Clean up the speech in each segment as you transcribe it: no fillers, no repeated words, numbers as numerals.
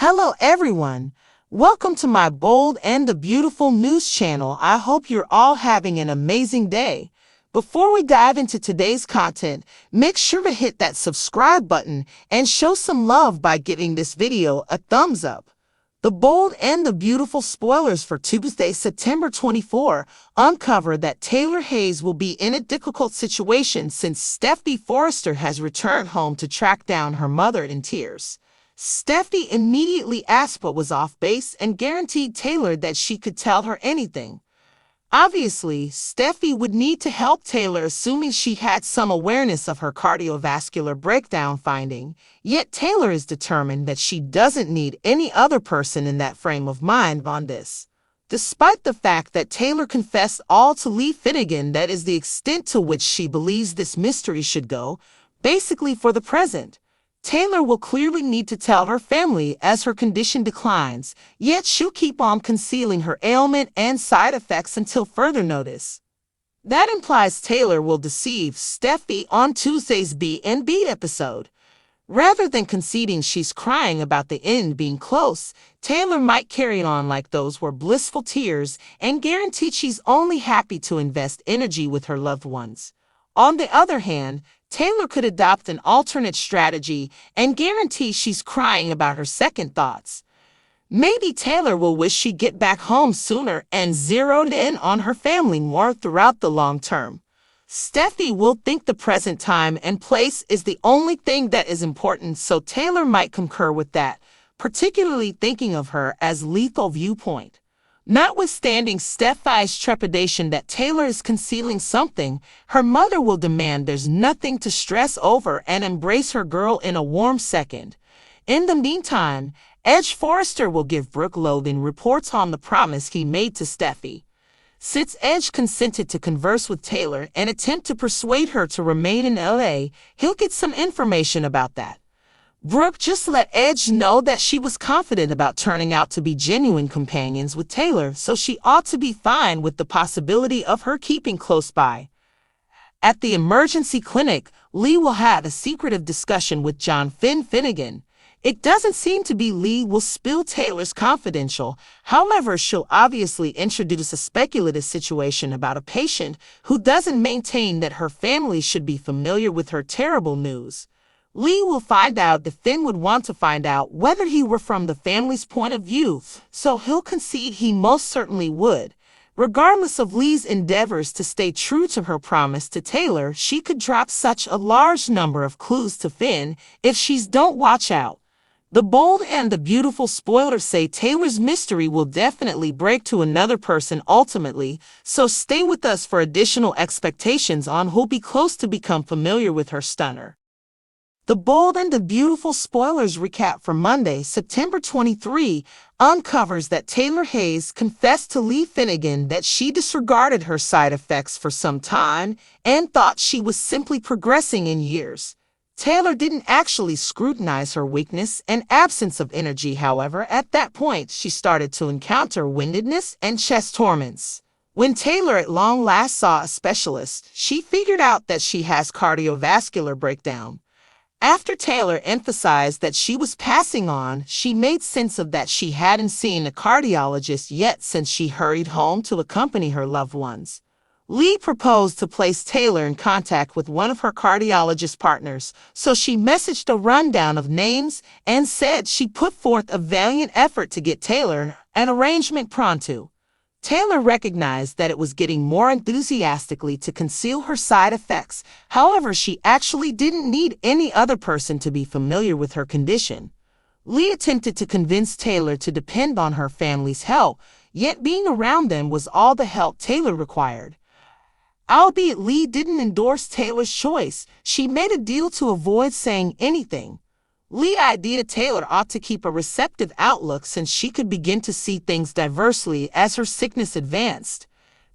Hello everyone. Welcome to my bold and the beautiful news channel. I hope you're all having an amazing day. Before we dive into today's content, make sure to hit that subscribe button and show some love by giving this video a thumbs up. The bold and the beautiful spoilers for Tuesday, September 24, uncover that Taylor Hayes will be in a difficult situation since Steffy Forrester has returned home to track down her mother in tears. Steffy immediately asked what was off base and guaranteed Taylor that she could tell her anything. Obviously, Steffy would need to help Taylor, assuming she had some awareness of her cardiovascular breakdown finding, yet Taylor is determined that she doesn't need any other person in that frame of mind on this. Despite the fact that Taylor confessed all to Lee Finnegan, that is the extent to which she believes this mystery should go, basically for the present. Taylor will clearly need to tell her family as her condition declines, yet she'll keep on concealing her ailment and side effects until further notice. That implies Taylor will deceive Steffy on Tuesday's B&B episode. Rather than conceding she's crying about the end being close, Taylor might carry on like those were blissful tears and guarantee she's only happy to invest energy with her loved ones. On the other hand, Taylor could adopt an alternate strategy and guarantee she's crying about her second thoughts. Maybe Taylor will wish she'd get back home sooner and zeroed in on her family more throughout the long term. Steffy will think the present time and place is the only thing that is important, so Taylor might concur with that, particularly thinking of her as lethal viewpoint. Notwithstanding Steffy's trepidation that Taylor is concealing something, her mother will demand there's nothing to stress over and embrace her girl in a warm second. In the meantime, Edge Forrester will give Brooke Logan reports on the promise he made to Steffy. Since Edge consented to converse with Taylor and attempt to persuade her to remain in LA, he'll get some information about that. Brooke just let Edge know that she was confident about turning out to be genuine companions with Taylor, so she ought to be fine with the possibility of her keeping close by. At the emergency clinic, Lee will have a secretive discussion with John Finnegan. It doesn't seem to be Lee will spill Taylor's confidential, however she'll obviously introduce a speculative situation about a patient who doesn't maintain that her family should be familiar with her terrible news. Lee will find out if Finn would want to find out whether he were from the family's point of view, so he'll concede he most certainly would. Regardless of Lee's endeavors to stay true to her promise to Taylor, she could drop such a large number of clues to Finn if she's don't watch out. The bold and the beautiful spoilers say Taylor's mystery will definitely break to another person ultimately, so stay with us for additional expectations on who'll be close to become familiar with her stunner. The bold and the beautiful spoilers recap for Monday, September 23, uncovers that Taylor Hayes confessed to Lee Finnegan that she disregarded her side effects for some time and thought she was simply progressing in years. Taylor didn't actually scrutinize her weakness and absence of energy, however. At that point, she started to encounter windedness and chest torments. When Taylor at long last saw a specialist, she figured out that she has cardiovascular breakdown. After Taylor emphasized that she was passing on, she made sense of that she hadn't seen a cardiologist yet since she hurried home to accompany her loved ones. Lee proposed to place Taylor in contact with one of her cardiologist partners, so she messaged a rundown of names and said she put forth a valiant effort to get Taylor an arrangement pronto. Taylor recognized that it was getting more enthusiastically to conceal her side effects. However, she actually didn't need any other person to be familiar with her condition. Lee attempted to convince Taylor to depend on her family's help, yet being around them was all the help Taylor required. Albeit Lee didn't endorse Taylor's choice, she made a deal to avoid saying anything. Lee idea Taylor ought to keep a receptive outlook since she could begin to see things diversely as her sickness advanced.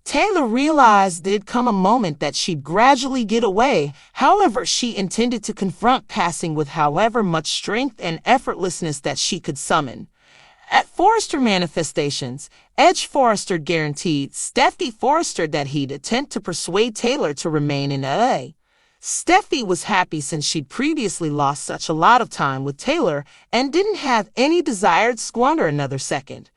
Taylor realized there'd come a moment that she'd gradually get away, however she intended to confront passing with however much strength and effortlessness that she could summon. At Forrester manifestations, Edge Forrester guaranteed Steffy Forrester that he'd attempt to persuade Taylor to remain in LA. Steffi was happy since she'd previously lost such a lot of time with Taylor and didn't have any desire to squander another second.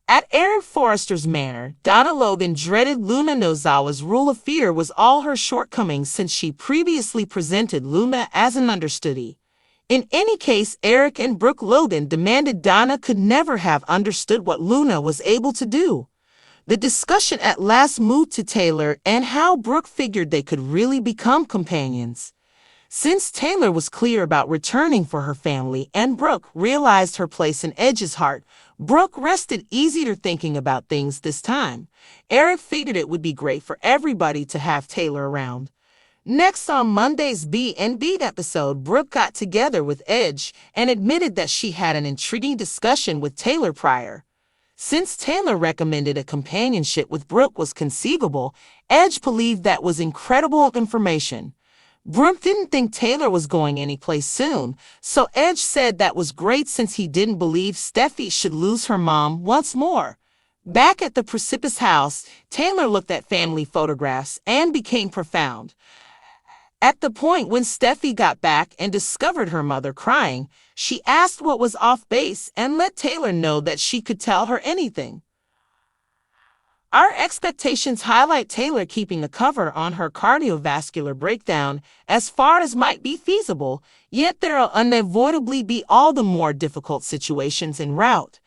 At Aaron Forrester's manor, Donna Logan dreaded Luna Nozawa's rule of fear was all her shortcomings since she previously presented Luna as an understudy. In any case, Eric and Brooke Logan demanded Donna could never have understood what Luna was able to do. The discussion at last moved to Taylor and how Brooke figured they could really become companions. Since Taylor was clear about returning for her family and Brooke realized her place in Edge's heart, Brooke rested easier thinking about things this time. Eric figured it would be great for everybody to have Taylor around. Next on Monday's B&B episode, Brooke got together with Edge and admitted that she had an intriguing discussion with Taylor prior. Since Taylor recommended a companionship with Brooke was conceivable, Edge believed that was incredible information. Brooke didn't think Taylor was going anyplace soon, so Edge said that was great since he didn't believe Steffi should lose her mom once more. Back at the Precipice house, Taylor looked at family photographs and became profound. At the point when Steffi got back and discovered her mother crying, she asked what was off base and let Taylor know that she could tell her anything. Our expectations highlight Taylor keeping a cover on her cardiovascular breakdown as far as might be feasible, yet there will unavoidably be all the more difficult situations en route.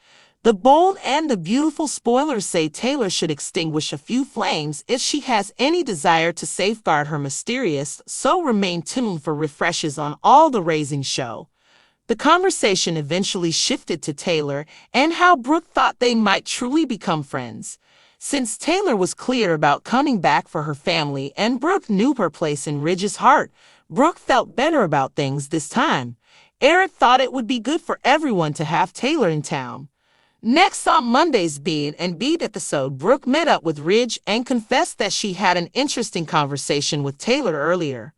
The bold and the beautiful spoilers say Taylor should extinguish a few flames if she has any desire to safeguard her mysterious, so remain tuned for refreshes on All the Raising show. The conversation eventually shifted to Taylor and how Brooke thought they might truly become friends. Since Taylor was clear about coming back for her family and Brooke knew her place in Ridge's heart, Brooke felt better about things this time. Eric thought it would be good for everyone to have Taylor in town. Next on Monday's B&B episode, Brooke met up with Ridge and confessed that she had an interesting conversation with Taylor earlier.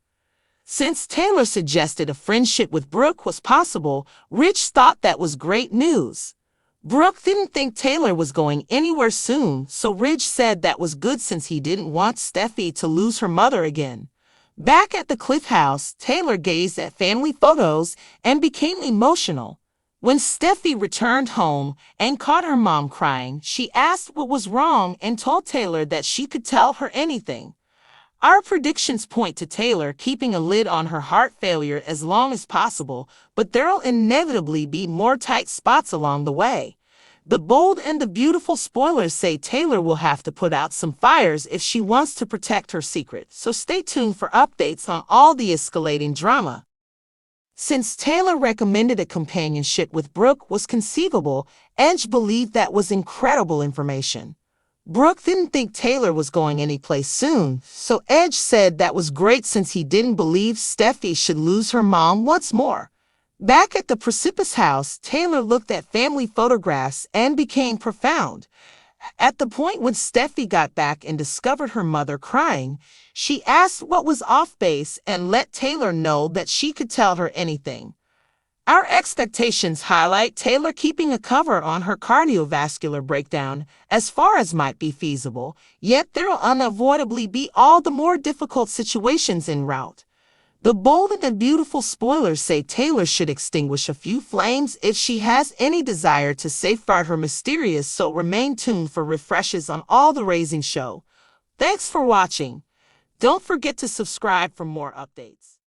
Since Taylor suggested a friendship with Brooke was possible, Ridge thought that was great news. Brooke didn't think Taylor was going anywhere soon, so Ridge said that was good since he didn't want Steffi to lose her mother again. Back at the Cliff House, Taylor gazed at family photos and became emotional. When Steffi returned home and caught her mom crying, she asked what was wrong and told Taylor that she could tell her anything. Our predictions point to Taylor keeping a lid on her heart failure as long as possible, but there'll inevitably be more tight spots along the way. The bold and the beautiful spoilers say Taylor will have to put out some fires if she wants to protect her secret, so stay tuned for updates on all the escalating drama. Since Taylor recommended a companionship with Brooke was conceivable, Edge believed that was incredible information. Brooke didn't think Taylor was going anyplace soon, so Edge said that was great since he didn't believe Steffi should lose her mom once more. Back at the Precipice house, Taylor looked at family photographs and became profound. At the point when Steffi got back and discovered her mother crying, she asked what was off base and let Taylor know that she could tell her anything. Our expectations highlight Taylor keeping a cover on her cardiovascular breakdown as far as might be feasible, yet there will unavoidably be all the more difficult situations en route. The bold and beautiful spoilers say Taylor should extinguish a few flames if she has any desire to safeguard her mysterious, so remain tuned for refreshes on All the Raising show. Thanks for watching. Don't forget to subscribe for more updates.